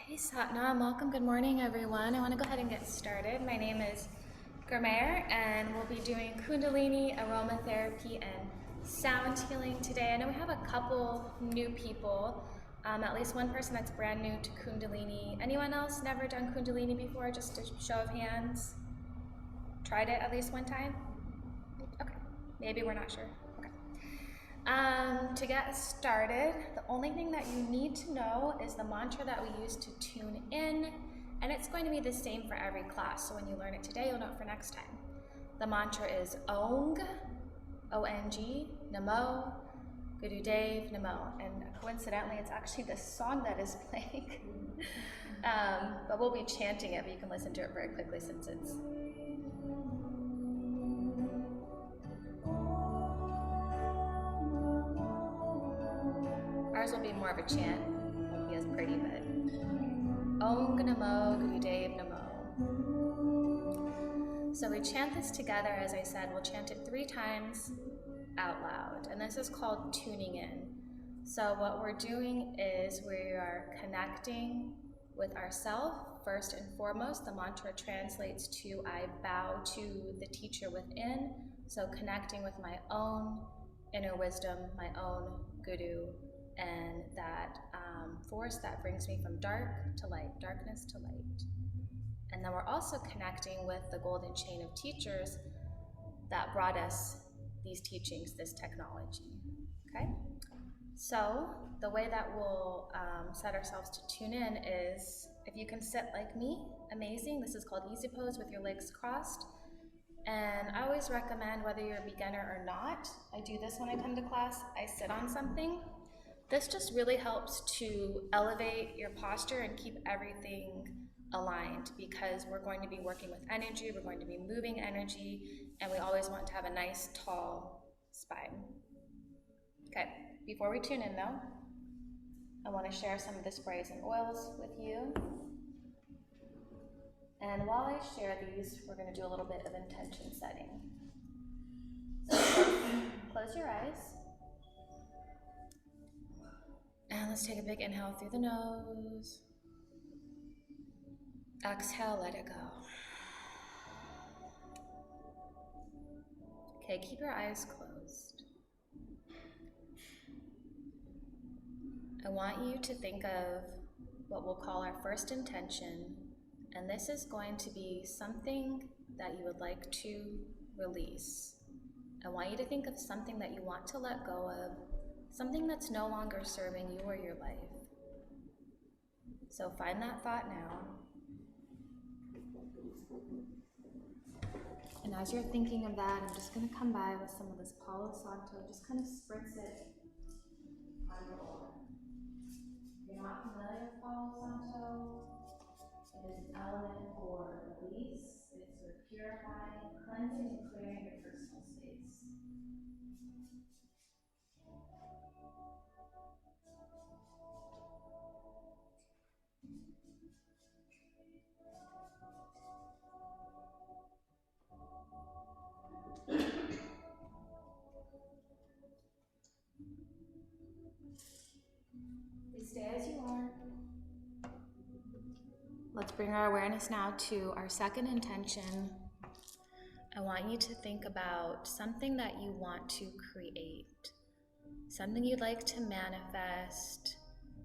Okay, Satnam, welcome. Good morning, everyone. I want to go ahead and get started. My name is Gurumeher, and we'll be doing Kundalini, aromatherapy, and sound healing today. I know we have a couple new people, at least one person that's brand new to Kundalini. Anyone else never done Kundalini before? Just a show of hands. Tried it at least one time? Okay, maybe we're not sure. Okay. To get started, the only thing that you need to know is the mantra that we use to tune in, and it's going to be the same for every class, so when you learn it today, you'll know it for next time. The mantra is Ong, O-N-G, Namo, Gurudev, Namo, and coincidentally, it's actually this song that is playing, but we'll be chanting it, but you can listen to it very quickly since it's ours will be more of a chant, won't be as pretty, but Om Namo Gurudev Namo. So we chant this together, as I said, we'll chant it 3 times out loud, and this is called tuning in. So what we're doing is we are connecting with ourself first and foremost. The mantra translates to I bow to the teacher within, so connecting with my own inner wisdom, my own guru, and that force that brings me from dark to light, darkness to light. And then we're also connecting with the golden chain of teachers that brought us these teachings, this technology, okay? So the way that we'll set ourselves to tune in is, if you can sit like me, amazing. This is called easy pose with your legs crossed. And I always recommend, whether you're a beginner or not, I do this when I come to class, I sit on something. This just really helps to elevate your posture and keep everything aligned, because we're going to be working with energy, we're going to be moving energy, and we always want to have a nice, tall spine. Okay, before we tune in though, I want to share some of the sprays and oils with you. And while I share these, we're going to do a little bit of intention setting. So close your eyes. And let's take a big inhale through the nose. Exhale, let it go. Okay, keep your eyes closed. I want you to think of what we'll call our first intention, and this is going to be something that you would like to release. I want you to think of something that you want to let go of, something that's no longer serving you or your life. So find that thought now. And as you're thinking of that, I'm just going to come by with some of this Palo Santo, just kind of spritz it on your aura. If you're not familiar with Palo Santo, it is an element for release. It's for purifying, cleansing, and clearing your personal space. Please stay as you are. Let's bring our awareness now to our second intention. I want you to think about something that you want to create, something you'd like to manifest,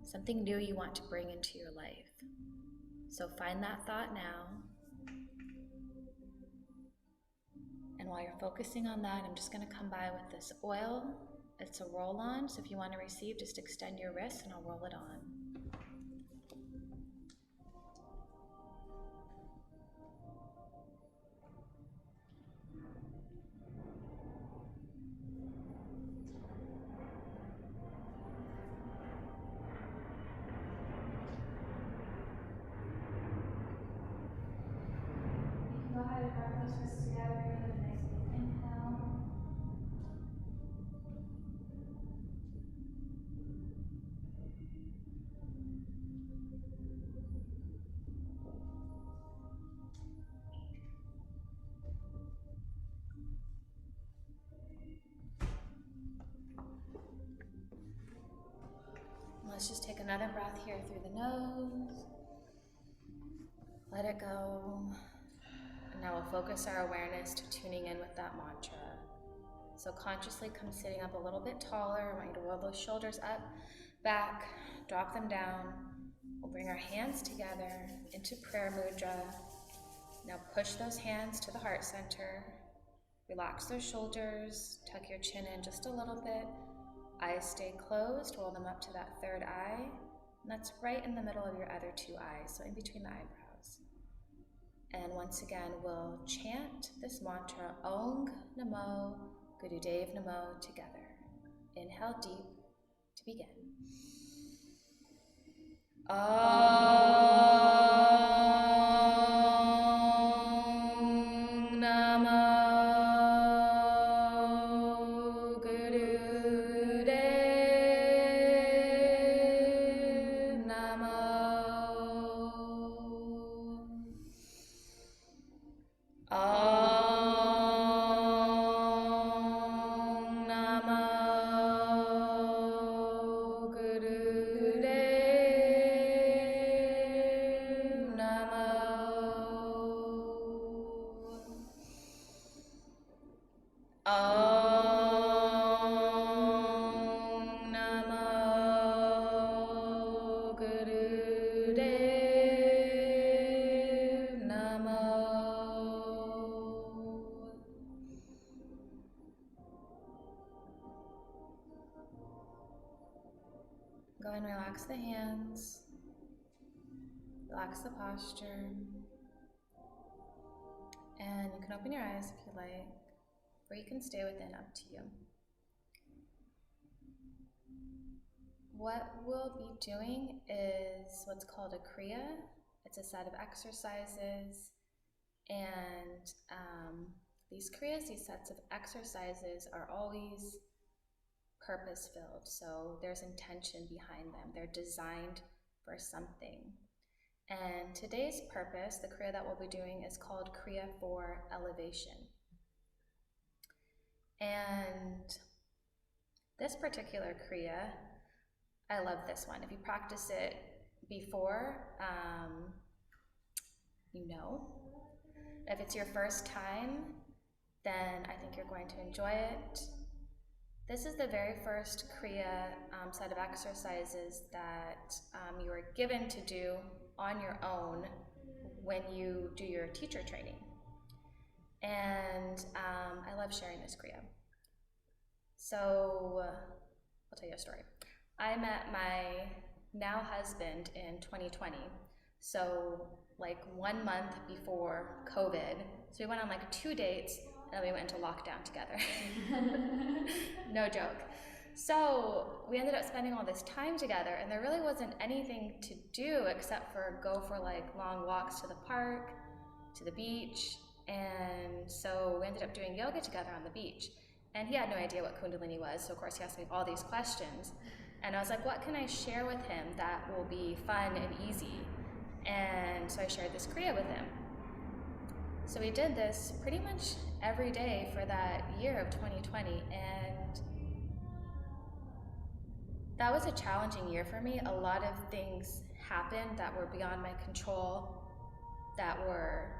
something new you want to bring into your life. So find that thought now. And while you're focusing on that, I'm just going to come by with this oil. It's a roll-on, so if you want to receive, just extend your wrist and I'll roll it on. Go ahead and wrap those wrists together, give it a nice big inhale. Let's just take another breath here through the nose. Let it go. And now we'll focus our awareness to tuning in with that mantra. So consciously come sitting up a little bit taller. I want you to roll those shoulders up, back, drop them down. We'll bring our hands together into prayer mudra. Now push those hands to the heart center. Relax those shoulders, tuck your chin in just a little bit. Eyes stay closed, roll them up to that third eye. And that's right in the middle of your other two eyes, so in between the eyebrows. And once again, we'll chant this mantra, Ong Namo Gurudev Namo, together. Inhale deep to begin. Ong Namo Gurudev Namo. Ong Namo Gurudev Namo. Ong Namo Gurudev Namo. Go and relax the hands, relax the posture, and you can open your eyes if you like, or you can stay within, up to you. What we'll be doing is what's called a Kriya. It's a set of exercises, and these Kriyas, these sets of exercises, are always purpose-filled, so there's intention behind them. They're designed for something. And today's purpose, the Kriya that we'll be doing, is called Kriya for Elevation. And this particular Kriya, I love this one. If you practice it before, you know. If it's your first time, then I think you're going to enjoy it. This is the very first Kriya set of exercises that you are given to do on your own when you do your teacher training. And I love sharing this Kriya. So I'll tell you a story. I met my now husband in 2020, so like 1 month before COVID. So we went on like 2 dates, and then we went into lockdown together. No joke. So we ended up spending all this time together, and there really wasn't anything to do except for go for like long walks to the park, to the beach. And so we ended up doing yoga together on the beach. And he had no idea what Kundalini was, so of course he asked me all these questions. And I was like, what can I share with him that will be fun and easy? And so I shared this Kriya with him. So we did this pretty much every day for that year of 2020, and that was a challenging year for me. A lot of things happened that were beyond my control, that were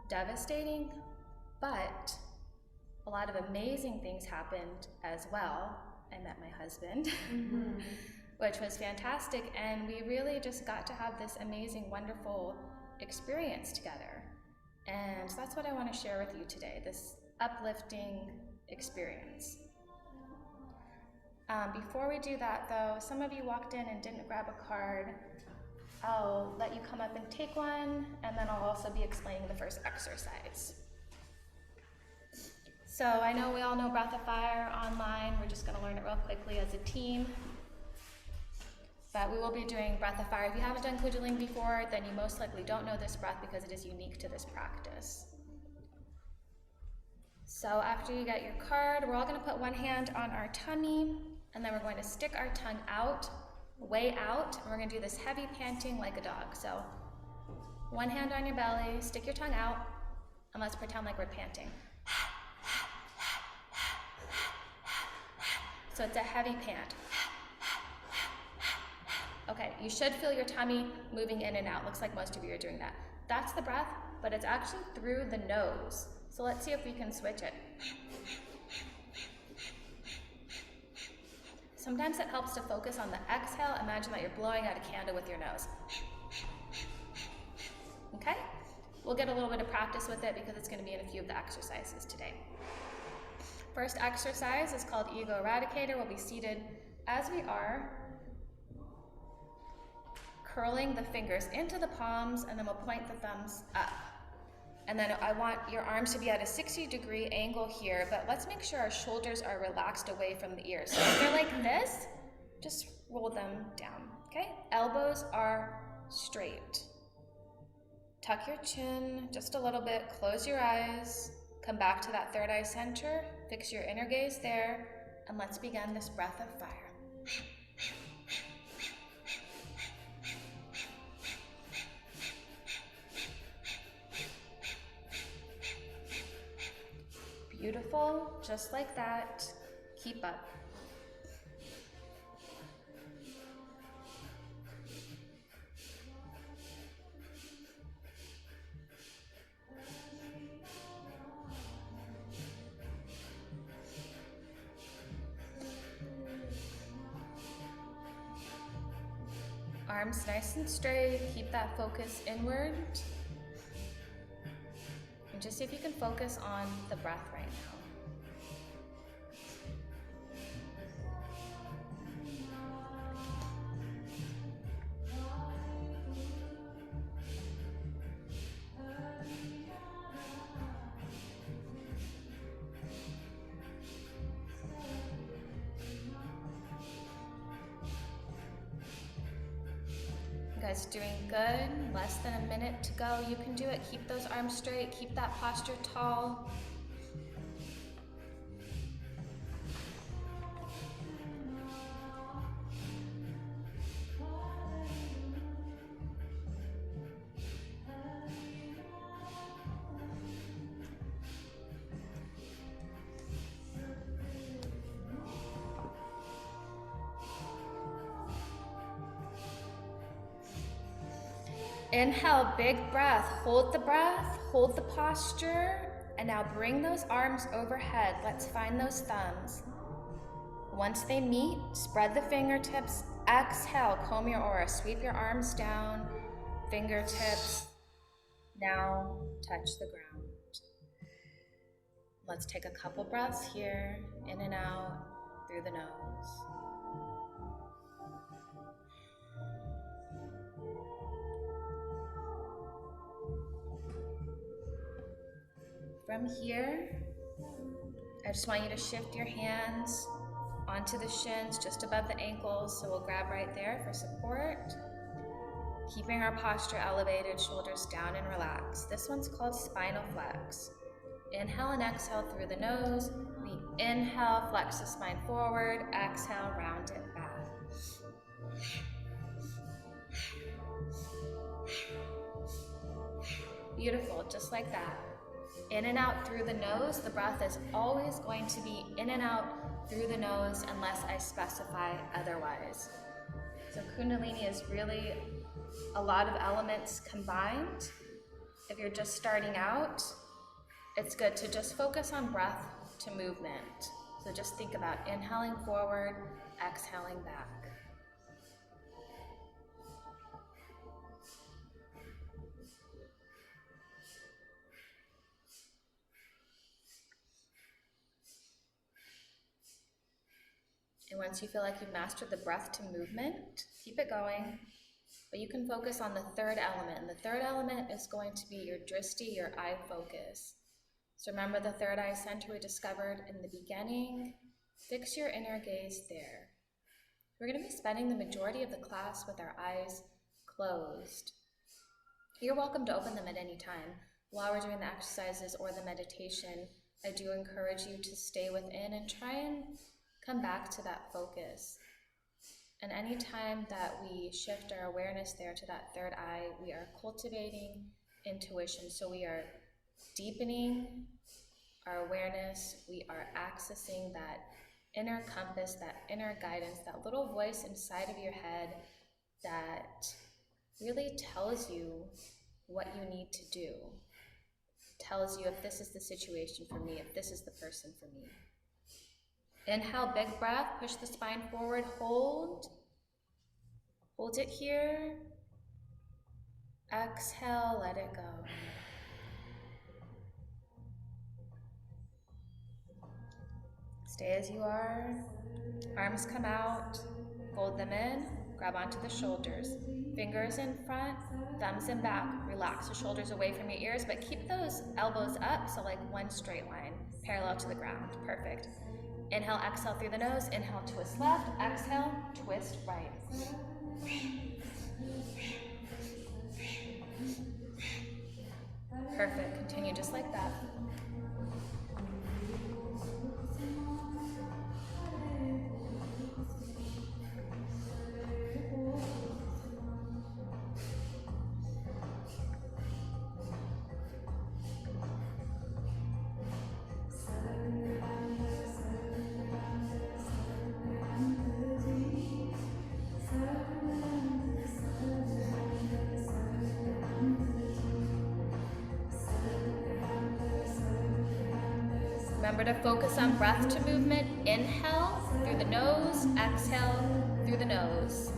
devastating, but a lot of amazing things happened as well. I met my husband, which was fantastic, and we really just got to have this amazing, wonderful experience together. And so that's what I want to share with you today, this uplifting experience. Before we do that though, some of you walked in and didn't grab a card. I'll let you come up and take one, and then I'll also be explaining the first exercise. So I know we all know Breath of Fire online. We're just going to learn it real quickly as a team. But we will be doing Breath of Fire. If you haven't done Kundalini before, then you most likely don't know this breath because it is unique to this practice. So after you get your card, we're all going to put one hand on our tummy, and then we're going to stick our tongue out, way out, and we're going to do this heavy panting like a dog. So one hand on your belly, stick your tongue out, and let's pretend like we're panting. So it's a heavy pant. Okay, you should feel your tummy moving in and out. Looks like most of you are doing that. That's the breath, but it's actually through the nose. So let's see if we can switch it. Sometimes it helps to focus on the exhale. Imagine that you're blowing out a candle with your nose. Okay? We'll get a little bit of practice with it because it's going to be in a few of the exercises today. First exercise is called Ego Eradicator. We'll be seated as we are, curling the fingers into the palms, and then we'll point the thumbs up. And then I want your arms to be at a 60-degree angle here, but let's make sure our shoulders are relaxed away from the ears. So if they're like this, just roll them down, okay? Elbows are straight. Tuck your chin just a little bit, close your eyes, come back to that third eye center, fix your inner gaze there, and let's begin this breath of fire. Beautiful, just like that. Keep up. Arms nice and straight, keep that focus inward. And just see if you can focus on the breath right now. You guys doing good. Less than a minute to go. You can do it. Keep those arms straight. Keep that posture tall. Inhale, big breath. Hold the posture, and now bring those arms overhead. Let's find those thumbs. Once they meet, spread the fingertips. Exhale, comb your aura. Sweep your arms down, fingertips. Now touch the ground. Let's take a couple breaths here, in and out, through the nose. From here, I just want you to shift your hands onto the shins, just above the ankles, so we'll grab right there for support. Keeping our posture elevated, shoulders down and relaxed. This one's called spinal flex. Inhale and exhale through the nose. We inhale, flex the spine forward. Exhale, round it back. Beautiful, just like that. In and out through the nose. The breath is always going to be in and out through the nose unless I specify otherwise. So Kundalini is really a lot of elements combined. If you're just starting out, it's good to just focus on breath to movement. So just think about inhaling forward, exhaling back. And once you feel like you've mastered the breath to movement, keep it going. But you can focus on the third element. And the third element is going to be your drishti, your eye focus. So remember the third eye center we discovered in the beginning. Fix your inner gaze there. We're going to be spending the majority of the class with our eyes closed. You're welcome to open them at any time. While we're doing the exercises or the meditation, I do encourage you to stay within and try and come back to that focus. And any time that we shift our awareness there to that third eye, we are cultivating intuition. So we are deepening our awareness. We are accessing that inner compass, that inner guidance, that little voice inside of your head that really tells you what you need to do. Tells you if this is the situation for me, if this is the person for me. Inhale, big breath, push the spine forward, hold. Hold it here. Exhale, let it go. Stay as you are. Arms come out, fold them in, grab onto the shoulders. Fingers in front, thumbs in back. Relax the shoulders away from your ears, but keep those elbows up, so like one straight line, parallel to the ground. Perfect. Inhale, exhale through the nose. Inhale, twist left. Exhale, twist right. Perfect. Continue just like that. Remember to focus on breath to movement. Inhale through the nose, exhale through the nose.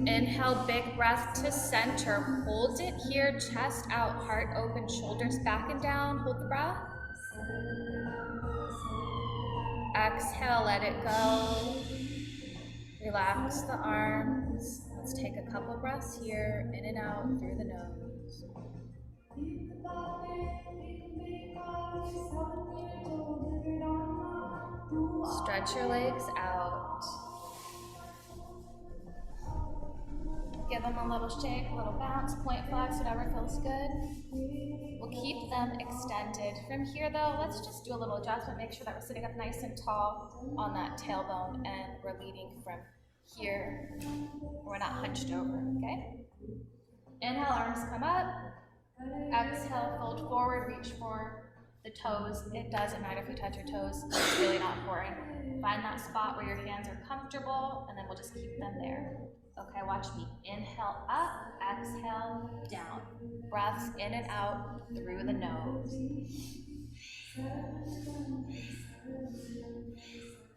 Inhale, big breath to center. Hold it here, chest out, heart open, shoulders back and down. Hold the breath. Exhale, let it go. Relax the arms. Let's take a couple breaths here, in and out through the nose. Stretch your legs out. Give them a little shake, a little bounce, point flex, whatever feels good. We'll keep them extended. From here though, let's just do a little adjustment. Make sure that we're sitting up nice and tall on that tailbone and we're leading from here. We're not hunched over, okay? Inhale, arms come up. Exhale, fold forward, reach for the toes. It doesn't matter if you touch your toes. It's really not important. Find that spot where your hands are comfortable and then we'll just keep them there. Okay, watch me. Inhale up, exhale down. Breaths in and out through the nose.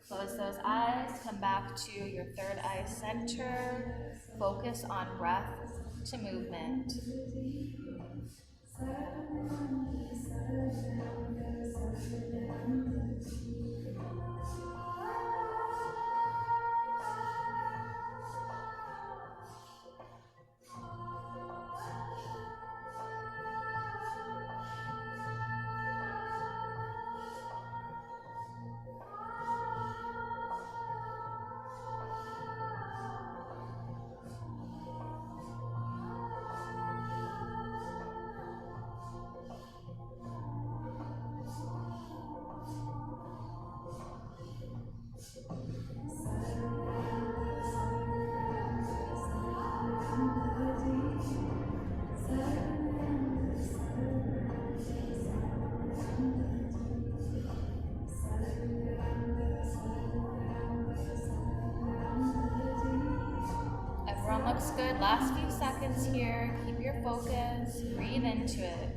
Close those eyes, come back to your third eye center. Focus on breath to movement. Looks good. Last few seconds here. Keep your focus. Breathe into it.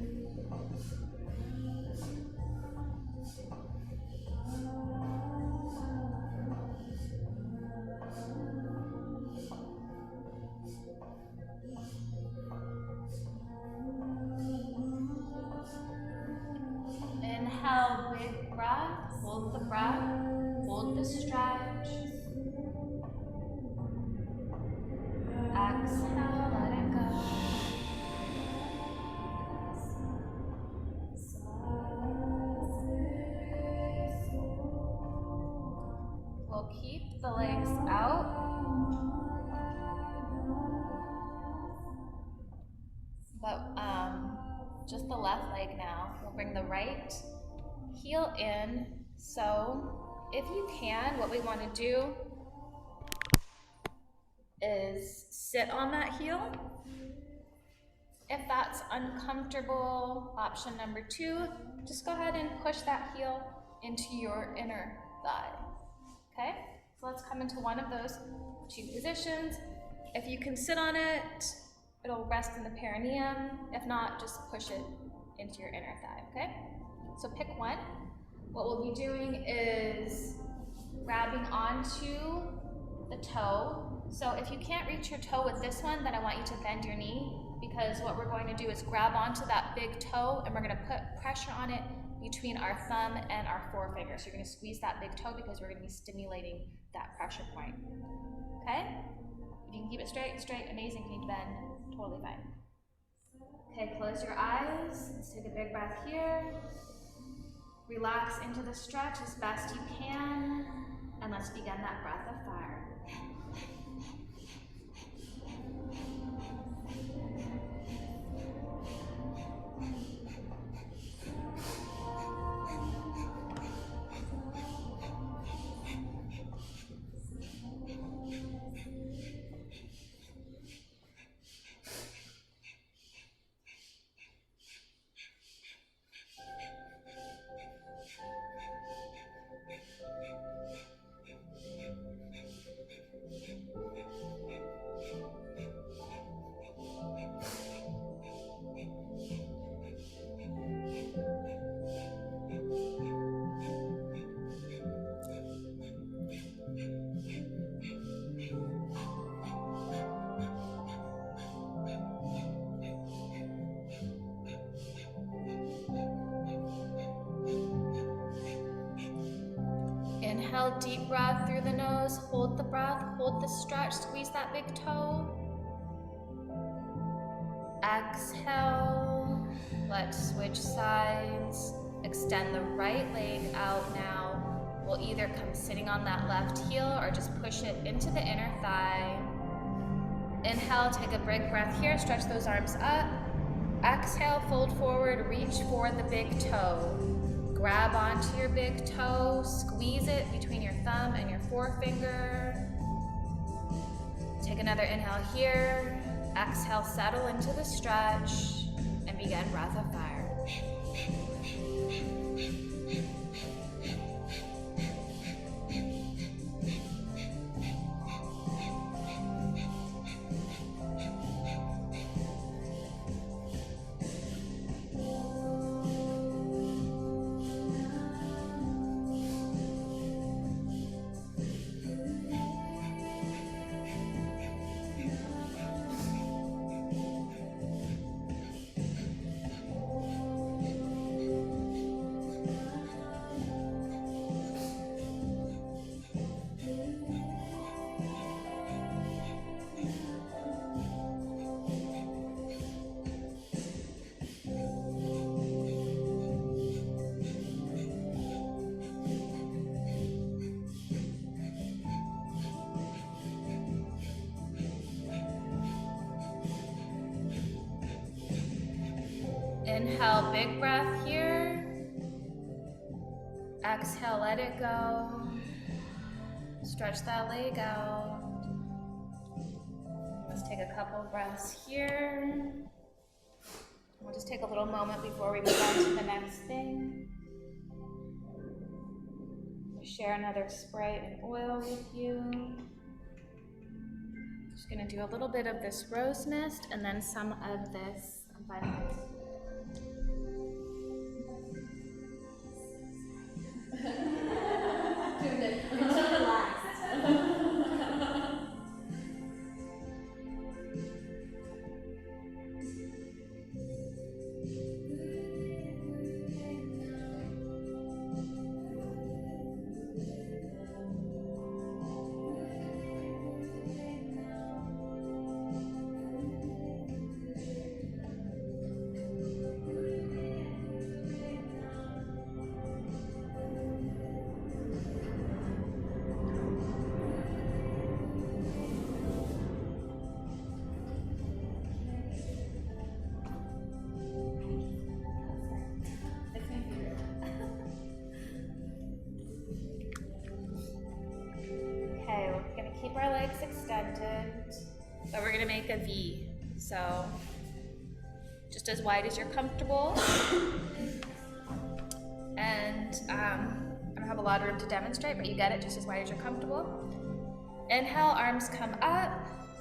Inhale, big breath. Hold the breath. Hold the stretch. Exhale, let it go. keep the legs out. But just the left leg now. We'll bring the right heel in. So if you can, what we want to do is sit on that heel. If that's uncomfortable, option number 2, just go ahead and push that heel into your inner thigh. Okay, so let's come into one of those 2 positions. If you can sit on it, it'll rest in the perineum. If not, just push it into your inner thigh, okay? So pick one. What we'll be doing is grabbing onto the toe. So if you can't reach your toe with this one, then I want you to bend your knee, because what we're going to do is grab onto that big toe and we're going to put pressure on it between our thumb and our forefinger. So you're going to squeeze that big toe because we're going to be stimulating that pressure point. Okay? If you can keep it straight, amazing. If you need to bend, totally fine. Okay, close your eyes. Let's take a big breath here. Relax into the stretch as best you can. And let's begin that breath of fire. Inhale, deep breath through the nose. Hold the breath, hold the stretch, squeeze that big toe. Exhale, let's switch sides. Extend the right leg out now. We'll either come sitting on that left heel or just push it into the inner thigh. Inhale, take a big breath here, stretch those arms up. Exhale, fold forward, reach for the big toe. Grab onto your big toe, squeeze it between your thumb and your forefinger. Take another inhale here. Exhale, settle into the stretch and begin breath of fire. Inhale, big breath here. Exhale, let it go. Stretch that leg out. Let's take a couple breaths here. We'll just take a little moment before we move on to the next thing. Share another spray and oil with you. Just gonna do a little bit of this rose mist and then some of this vitamin. You're so relaxed. but we're gonna make a V. So just as wide as you're comfortable. And I don't have a lot of room to demonstrate, but you get it, just as wide as you're comfortable. Inhale, arms come up.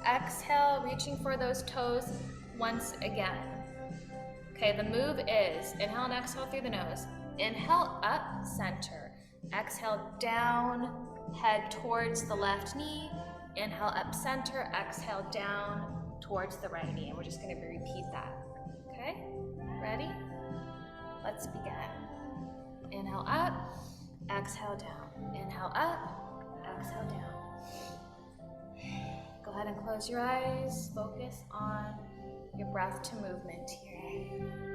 Exhale, reaching for those toes once again. Okay, the move is inhale and exhale through the nose. Inhale, up, center. Exhale, down, head towards the left knee. Inhale, up, center. Exhale, down towards the right knee. And we're just going to repeat that. Okay, ready? Let's begin. Inhale, up. Exhale, down. Inhale, up. Exhale, down. Go ahead and close your eyes. Focus on your breath to movement here.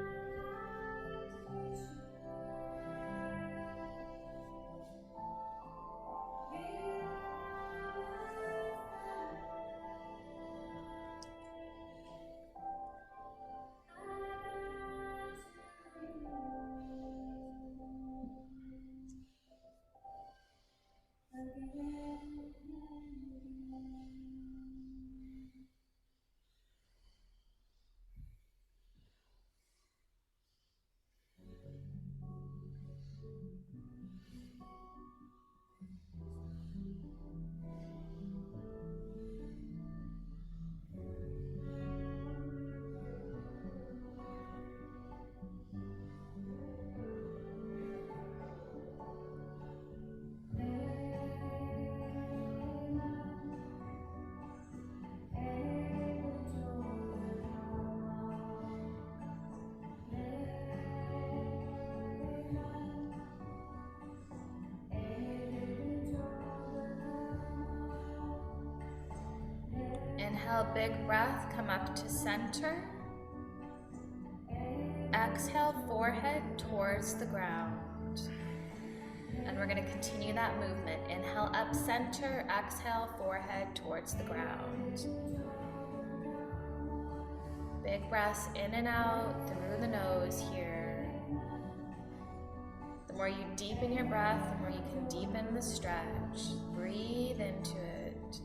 Inhale, big breath, come up to center. Exhale, forehead towards the ground. And we're going to continue that movement. Inhale, up, center. Exhale, forehead towards the ground. Big breaths in and out through the nose here. The more you deepen your breath, the more you can deepen the stretch. Breathe into it.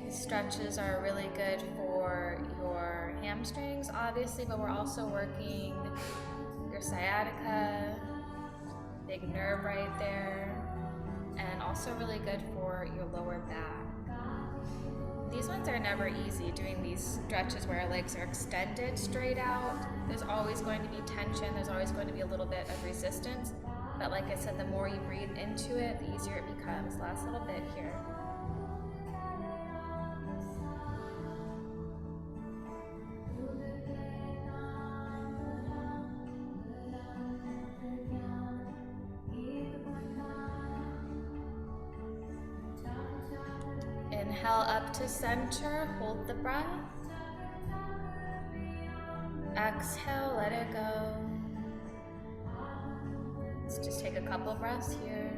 Stretches are really good for your hamstrings, obviously, but we're also working your sciatica, big nerve right there, and also really good for your lower back. These ones are never easy, doing these stretches where our legs are extended straight out. There's always going to be tension, there's always going to be a little bit of resistance, but like I said, the more you breathe into it, the easier it becomes. Last little bit here. Inhale up to center, hold the breath. Exhale, let it go. Let's just take a couple breaths here.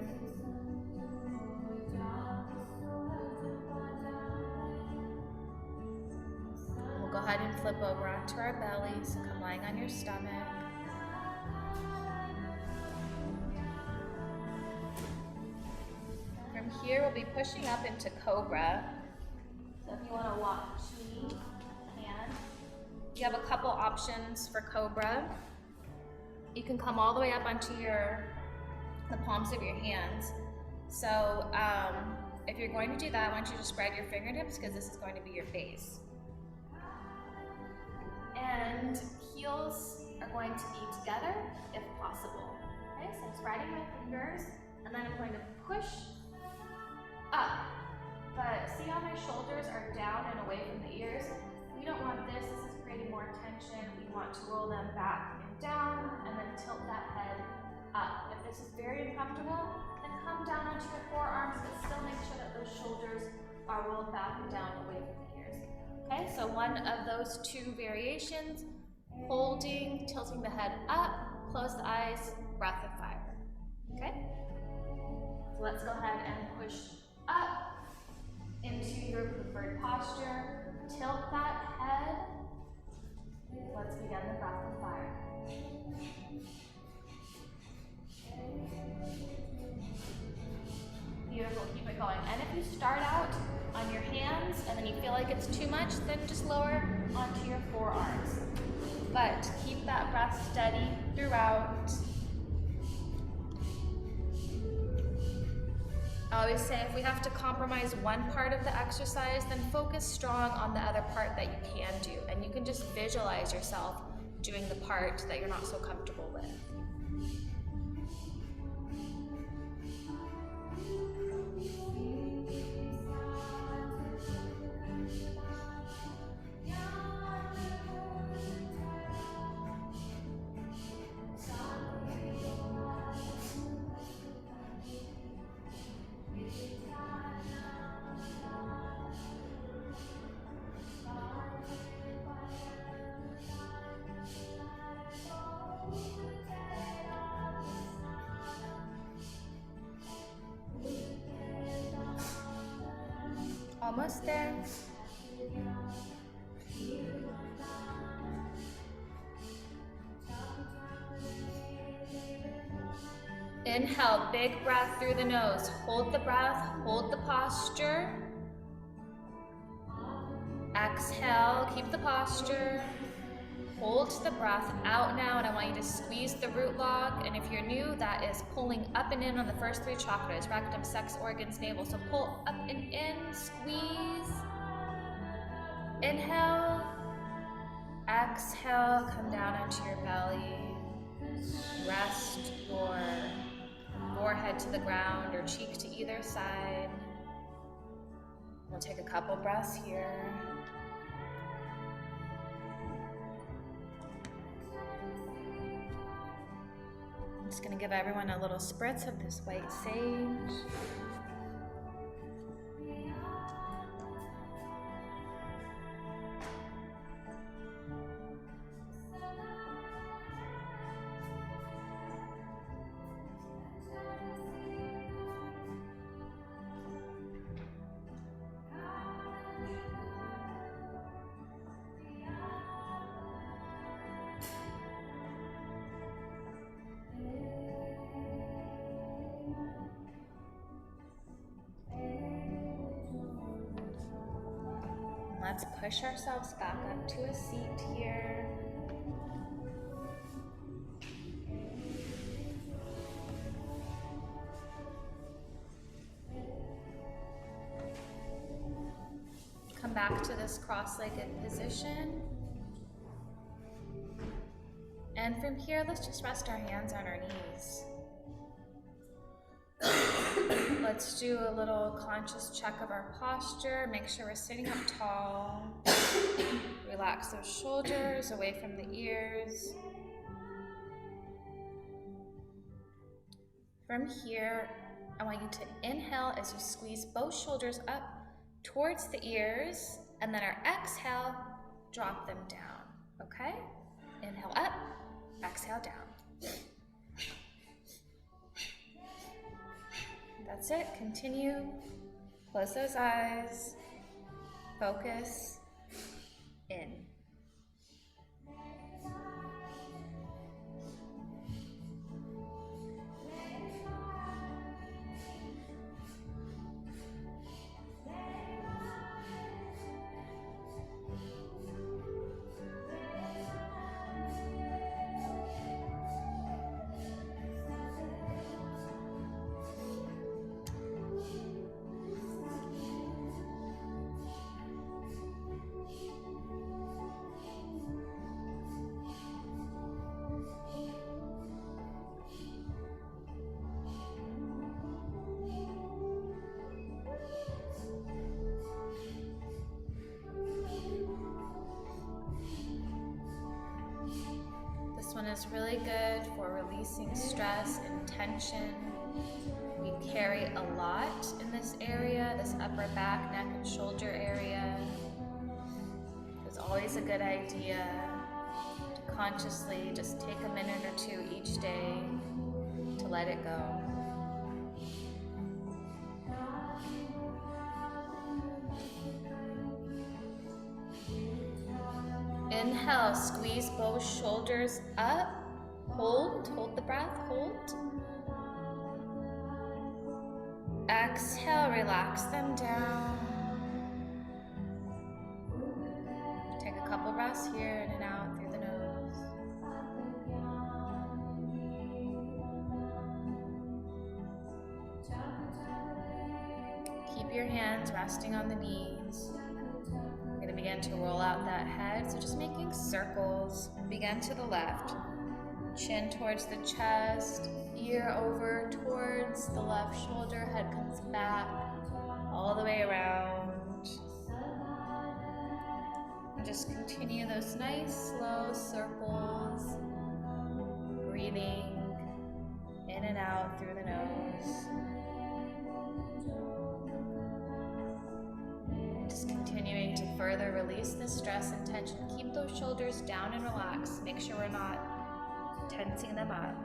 We'll go ahead and flip over onto our bellies, come lying on your stomach. From here, we'll be pushing up into Cobra. So if you want to watch me, you can. You have a couple options for Cobra. You can come all the way up onto the palms of your hands. So if you're going to do that, I want you to spread your fingertips because this is going to be your base. And heels are going to be together if possible. Okay, so I'm spreading my fingers and then I'm going to push up. But see how my shoulders are down and away from the ears? We don't want this. This is creating more tension. We want to roll them back and down and then tilt that head up. If this is very uncomfortable, then come down onto your forearms, but still make sure that those shoulders are rolled back and down away from the ears. Okay, so one of those two variations, holding, tilting the head up, close the eyes, breath of fire. Okay? So let's go ahead and push up into your preferred posture. Tilt that head. Let's begin the breath of fire. Beautiful, keep it going. And if you start out on your hands and then you feel like it's too much, then just lower onto your forearms. But keep that breath steady throughout. I always say if we have to compromise one part of the exercise, then focus strong on the other part that you can do. And you can just visualize yourself doing the part that you're not so comfortable with. Almost there. Inhale, big breath through the nose. Hold the breath, hold the posture. Exhale, keep the posture. Hold the breath out now, and I want you to squeeze the root log. And if you're new, that is pulling up and in on the first three chakras, rectum, sex organs, navel. So pull up and in, squeeze. Inhale. Exhale, come down onto your belly. Rest your forehead to the ground or cheek to either side. We'll take a couple breaths here. I'm just going to give everyone a little spritz of this white sage. Let's push ourselves back up to a seat here. Come back to this cross-legged position. And from here, let's just rest our hands on our knees. Let's do a little conscious check of our posture. Make sure we're sitting up tall. Relax those shoulders away from the ears. From here, I want you to inhale as you squeeze both shoulders up towards the ears, and then our exhale, drop them down, okay? Inhale up, exhale down. That's it, continue. Close those eyes, focus, in. This one is really good for releasing stress and tension. We carry a lot in this area, this upper back, neck, and shoulder area. It's always a good idea to consciously just take a minute or two each day to let it go. Inhale, squeeze both shoulders up. Hold the breath, hold. Exhale, relax them down. Take a couple breaths here, in and out through the nose. Keep your hands resting on the knees. You're going to begin to roll out that head, so just making circles. Begin to the left. Chin towards the chest, ear over towards the left shoulder, head comes back, all the way around. And just continue those nice, slow circles, breathing in and out through the nose. Just continuing to further release the stress and tension. Keep those shoulders down and relaxed. Make sure we're not tensing them up.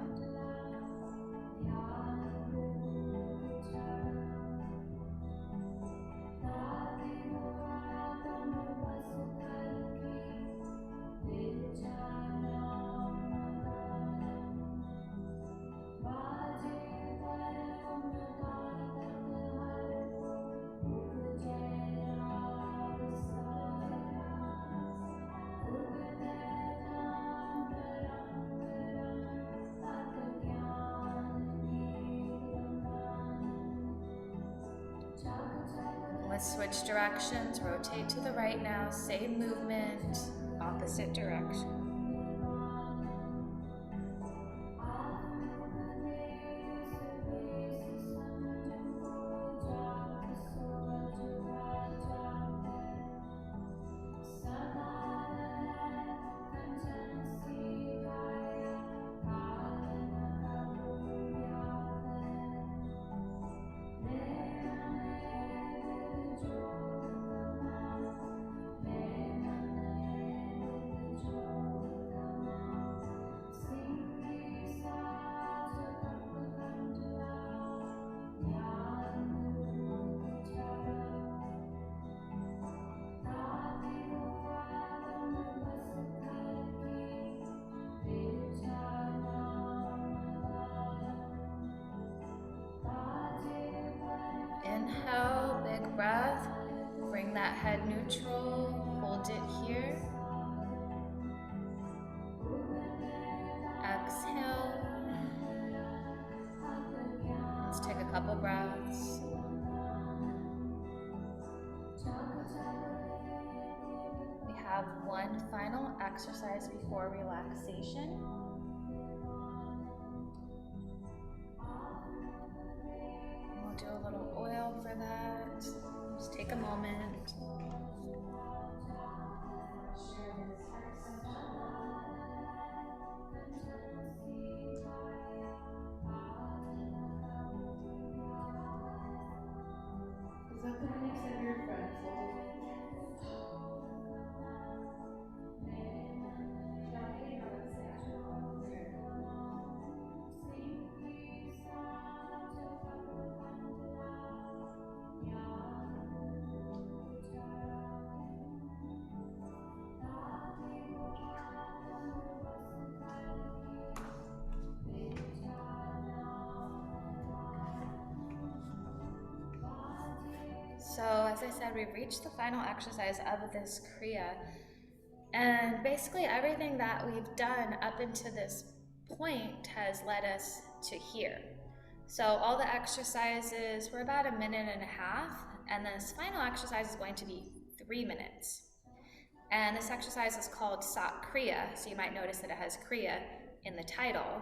Let's switch directions, rotate to the right now, same movement, opposite direction. Inhale, big breath. Bring that head neutral. Hold it here. Exhale. Let's take a couple breaths. We have one final exercise before relaxation. Do a little oil for that. Just take a moment. Is that the one you said your friend told? So as I said, we've reached the final exercise of this Kriya. And basically everything that we've done up until this point has led us to here. So all the exercises were about 1.5 minutes, and this final exercise is going to be 3 minutes. And this exercise is called Sat Kriya, so you might notice that it has Kriya in the title.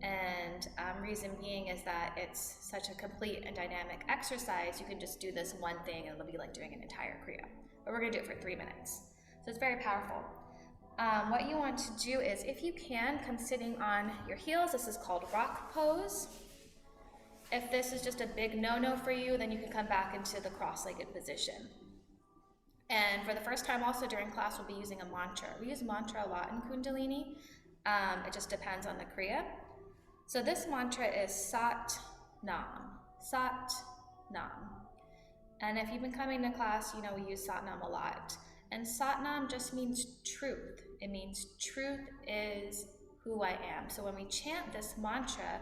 And reason being is that it's such a complete and dynamic exercise, you can just do this one thing and it'll be like doing an entire Kriya. But we're gonna do it for 3 minutes. So it's very powerful. What you want to do is, if you can, come sitting on your heels. This is called rock pose. If this is just a big no-no for you, then you can come back into the cross-legged position. And for the first time also during class, we'll be using a mantra. We use mantra a lot in Kundalini. It just depends on the Kriya. So this mantra is Sat Nam. Sat Nam. And if you've been coming to class, you know we use Sat Nam a lot. And Sat Nam just means truth. It means truth is who I am. So when we chant this mantra,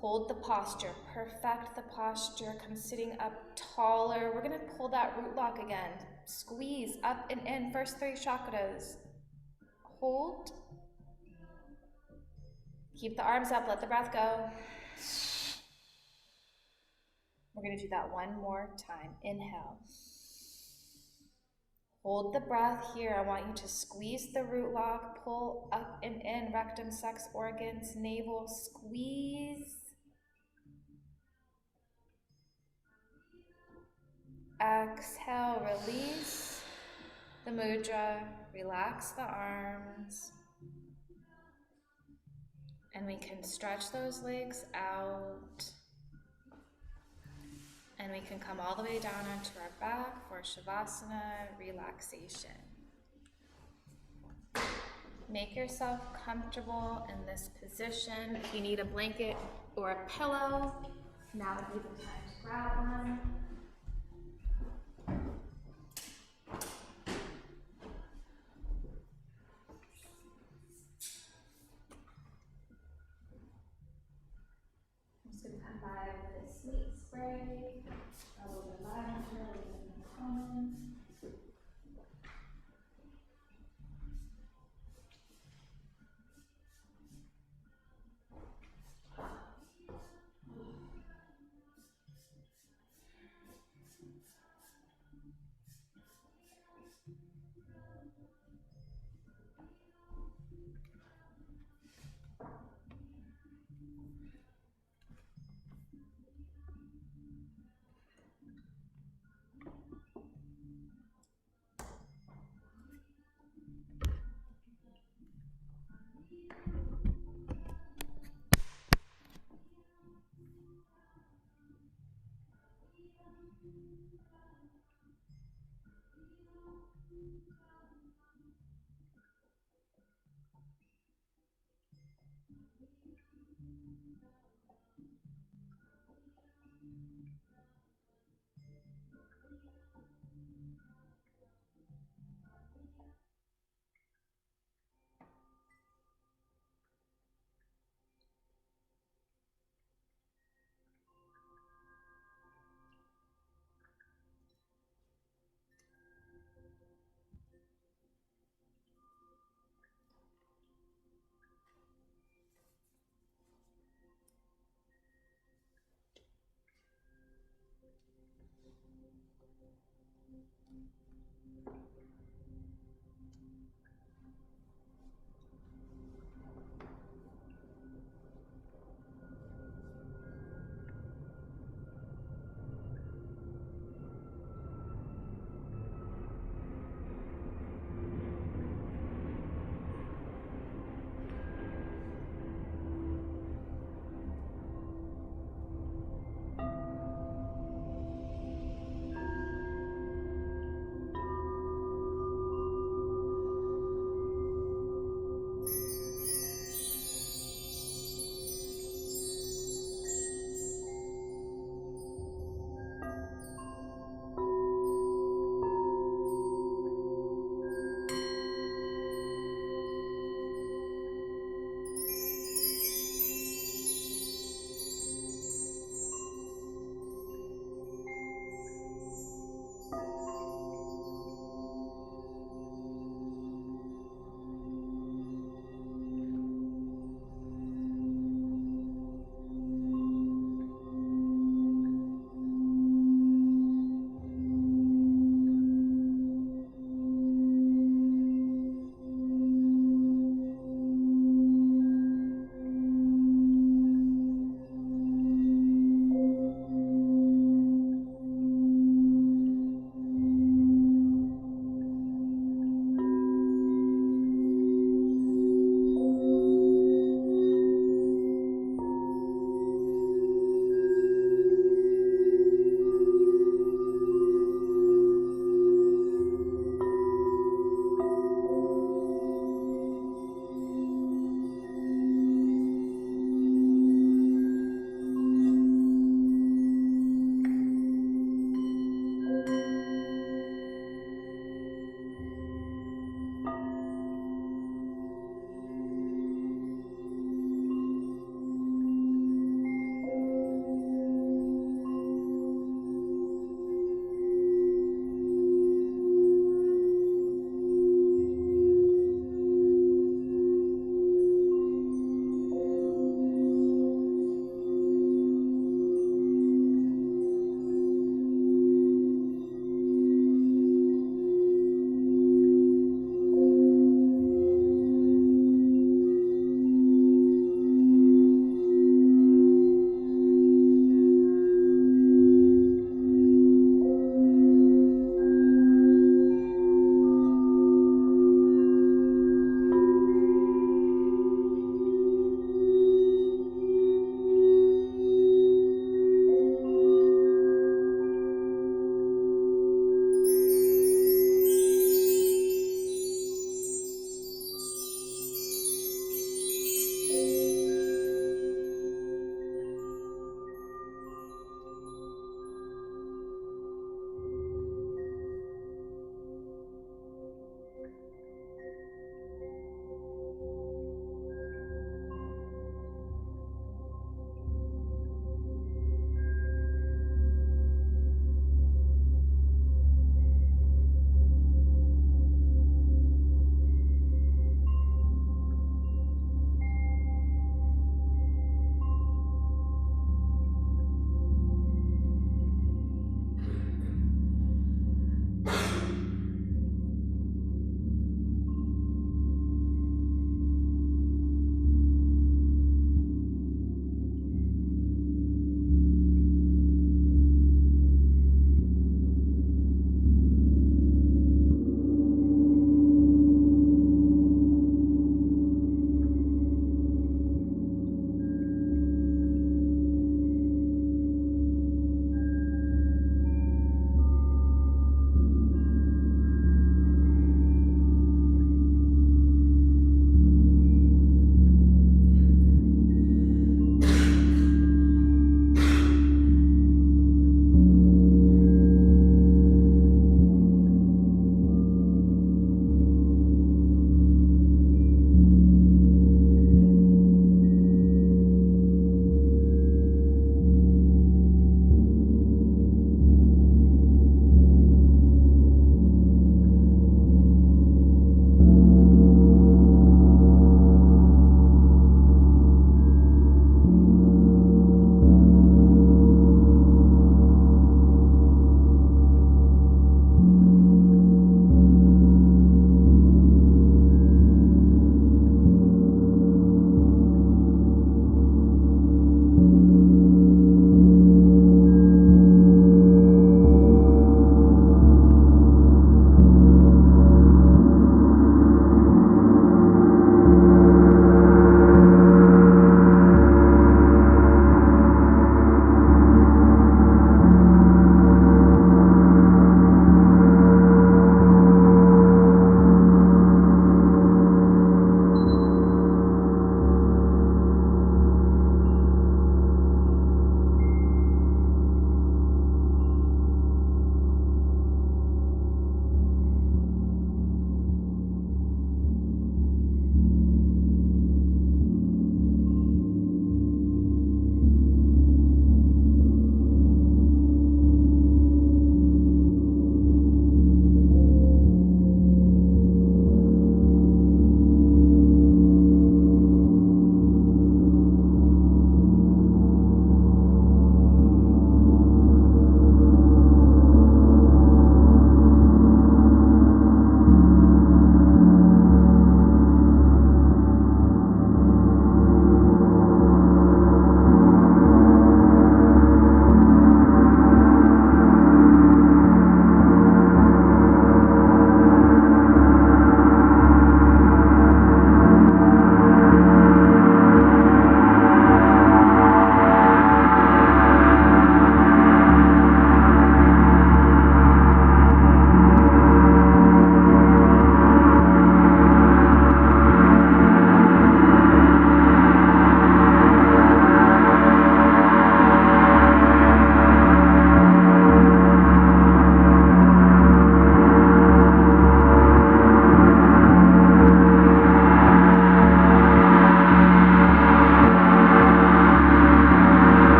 Hold the posture, perfect the posture, come sitting up taller. We're gonna pull that root lock again. Squeeze up and in, first 3 chakras. Hold. Keep the arms up, let the breath go. We're gonna do that one more time. Inhale. Hold the breath here. I want you to squeeze the root lock, pull up and in, rectum, sex organs, navel, squeeze. Exhale, release the mudra, relax the arms. And we can stretch those legs out. And we can come all the way down onto our back for Shavasana relaxation. Make yourself comfortable in this position. If you need a blanket or a pillow, now would be the time to grab one. I'm just going to come by with this sleep spray, a little bit of lavender, a little bit of common.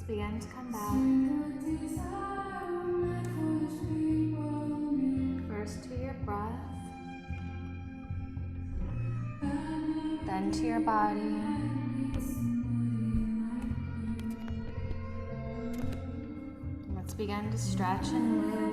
Begin to come back. First to your breath, then to your body. Let's begin to stretch and move.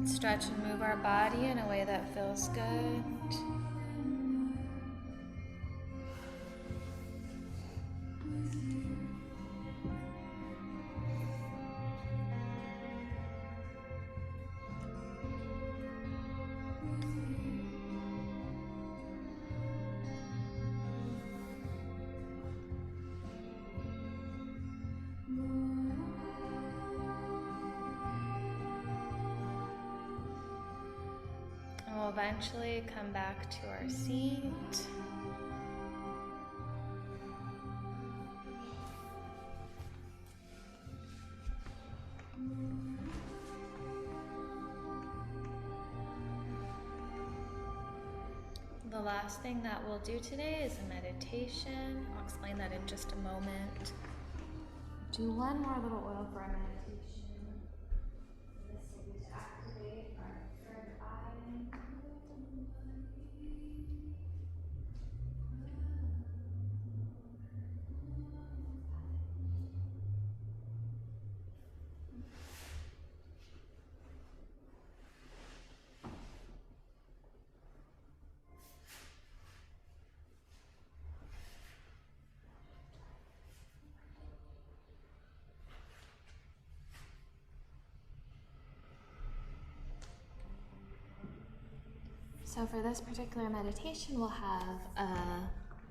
Stretch and move our body in a way that feels good. We'll eventually come back to our seat. The last thing that we'll do today is a meditation. I'll explain that in just a moment. Do one more little oil for our meditation. This will be to activate our third eye. So for this particular meditation, we'll have a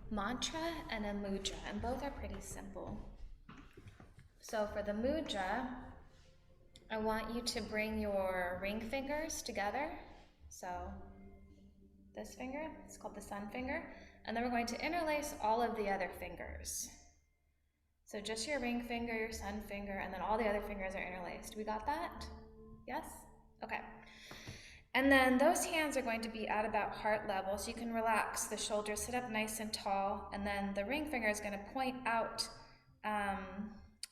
mantra and a mudra, and both are pretty simple. So for the mudra, I want you to bring your ring fingers together. So this finger, it's called the sun finger, and then we're going to interlace all of the other fingers. So just your ring finger, your sun finger, and then all the other fingers are interlaced. We got that? Yes? Okay. And then those hands are going to be at about heart level, so you can relax the shoulders, sit up nice and tall, and then the ring finger is going to point out at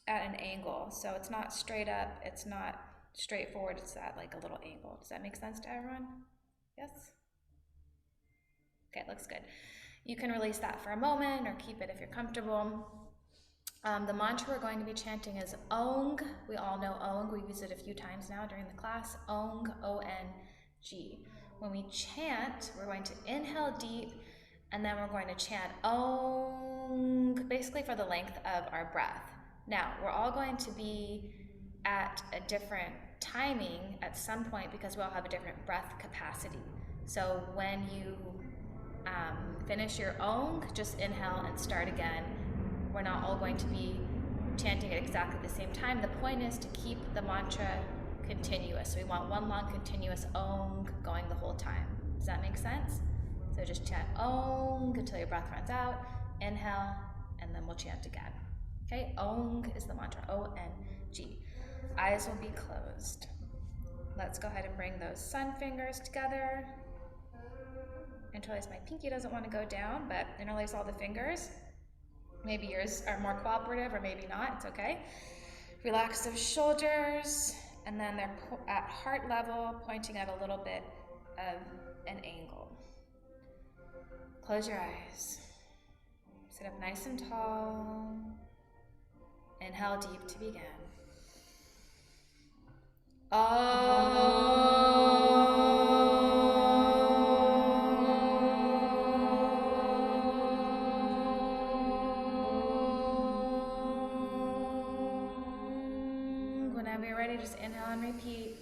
an angle. So it's not straight up, it's not straight forward, it's at like a little angle. Does that make sense to everyone? Yes? Okay, looks good. You can release that for a moment or keep it if you're comfortable. The mantra we're going to be chanting is Ong. We all know Ong. We've used it a few times now during the class. Ong, O-N-G. When we chant, we're going to inhale deep, and then we're going to chant Ong, basically for the length of our breath. Now, we're all going to be at a different timing at some point because we all have a different breath capacity. So when you finish your Om, just inhale and start again. We're not all going to be chanting at exactly the same time. The point is to keep the mantra continuous. So we want one long continuous Om going the whole time. Does that make sense? So just chant Om until your breath runs out, inhale, and then we'll chant again. Okay, Ong is the mantra, O-N-G. Eyes will be closed. Let's go ahead and bring those sun fingers together. Interlace, my pinky doesn't want to go down, but interlace all the fingers. Maybe yours are more cooperative or maybe not, it's okay. Relax those shoulders, and then they're at heart level, pointing at a little bit of an angle. Close your eyes. Sit up nice and tall. Inhale deep to begin. Whenever you're ready, just inhale and repeat.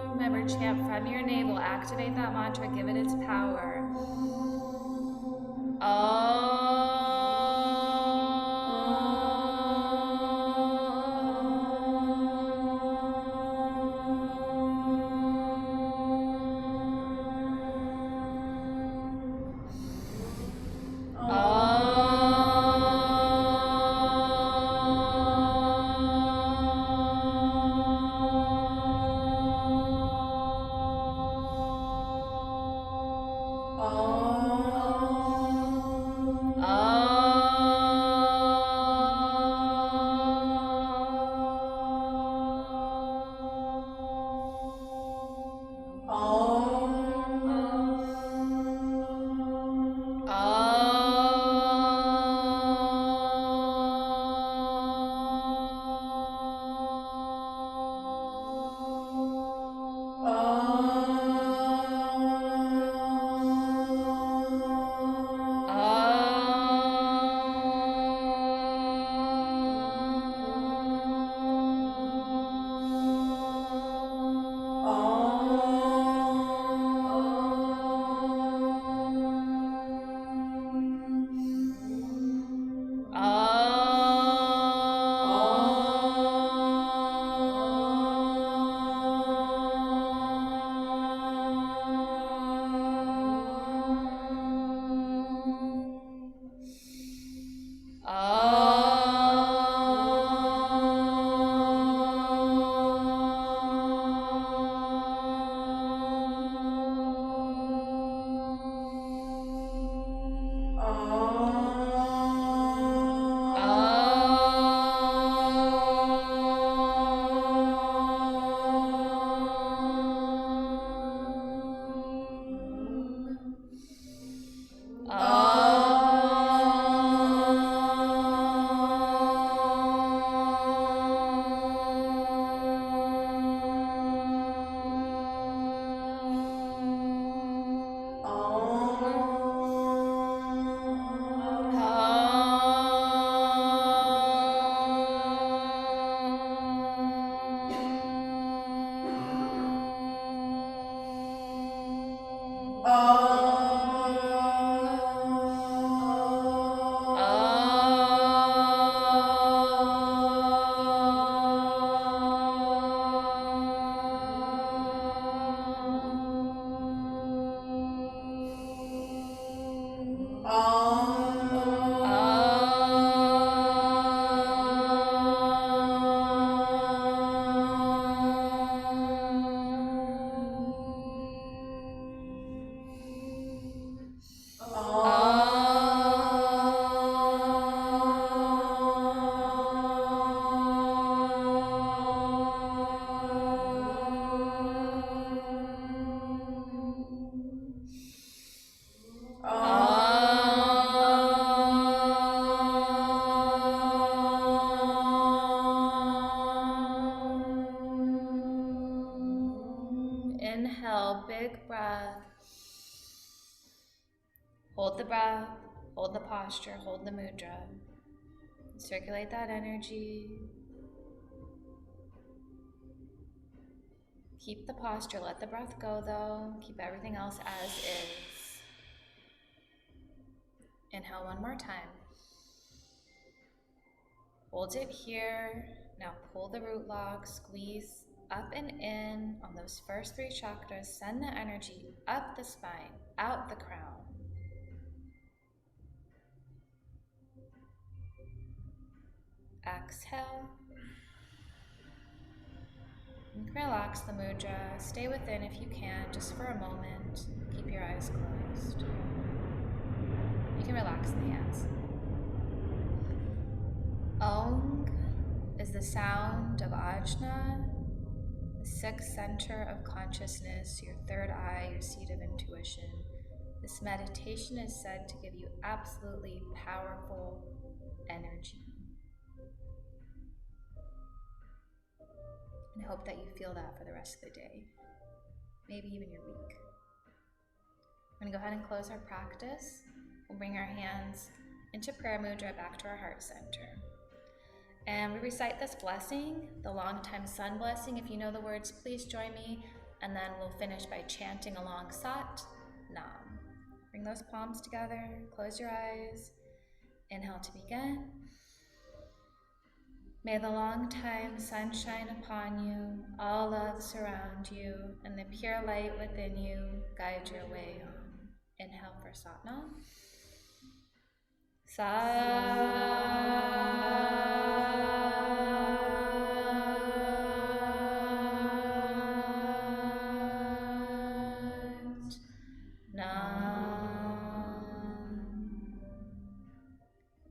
Remember, chant from your navel, activate that mantra, give it its power. Inhale, big breath. Hold the breath, hold the posture, hold the mudra. Circulate that energy. Keep the posture, let the breath go though. Keep everything else as is. Inhale one more time. Hold it here. Now pull the root lock, squeeze up and in on those first 3 chakras. Send the energy up the spine, out the crown. Exhale. You can relax the mudra. Stay within if you can, just for a moment. Keep your eyes closed. You can relax the hands. Om is the sound of Ajna, the 6th center of consciousness, your 3rd eye, your seat of intuition. This meditation is said to give you absolutely powerful energy. And I hope that you feel that for the rest of the day, maybe even your week. I'm going to go ahead and close our practice. We'll bring our hands into prayer mudra back to our heart center. And we recite this blessing, the long-time sun blessing. If you know the words, please join me. And then we'll finish by chanting along Sat Nam. Bring those palms together, close your eyes. Inhale to begin. May the long-time sun shine upon you, all love surround you, and the pure light within you guide your way on. Inhale for Sat Nam.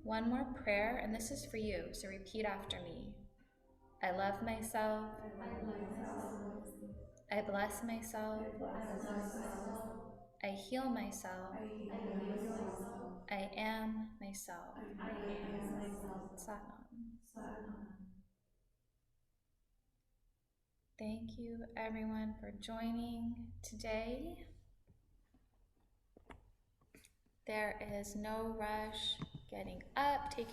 One more prayer, and this is for you, so repeat after me. I love myself. I bless myself. I heal myself. I am myself. Sat Nam. Thank you, everyone, for joining today. There is no rush getting up. Take